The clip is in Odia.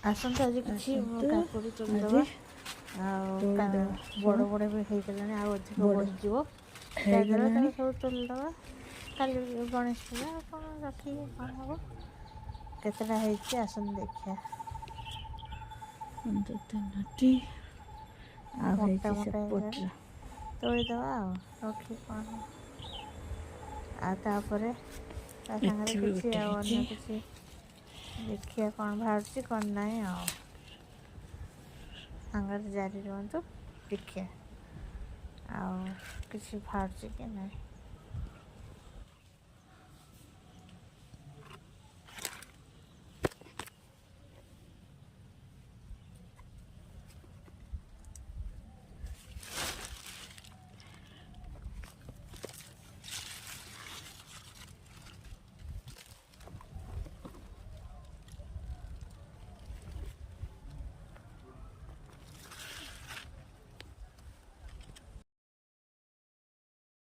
ଆସନ୍ତୁ ଆଜି କିଛି ଆସନ୍ତୁ କାକୁଡ଼ି ତୋଳିଦେବା। ଆଜି ଆଉ ତୋଳିଦେବା ବଡ଼ ବଡ଼ ବି ହେଇଗଲାଣି, ଆଉ ଅଧିକ ବଡ଼ ବଢ଼ିଯିବ। ଯାଦ୍ୱାରା ହେଇଗଲାଣି। ତାକୁ ସବୁ ତୋଳିଦେବା। କାଲି ଗଣେଶ ପୂଜା କ'ଣ ରଖିକି କ'ଣ ହେବ। କେତେଟା ହେଇଛି ଆସନ୍ତୁ ଦେଖିବା। ତିନୋଟି ଆଉ ମୋଟା ହେଇଛି ମୋଟା ହେଇଗଲାଣି, ସେପଟରେ। ତୋଳିଦେବା ଆଉ ରଖିକି କ'ଣ ହେବ। ଆଉ ତାପରେ ତା ସାଙ୍ଗରେ ଏଠି ବି କିଛି ଗୋଟେ ଆଉ ହେଇଛି। ଅନ୍ୟ କିଛି ଦେଖିବା କ'ଣ ବାହାରୁଛି କ'ଣ ନାହିଁ। ଆଉ ସାଙ୍ଗରେ ଜାରି ରୁହନ୍ତୁ, ଦେଖିବା ଆଉ କିଛି ବାହାରୁଛି କି ନାହିଁ।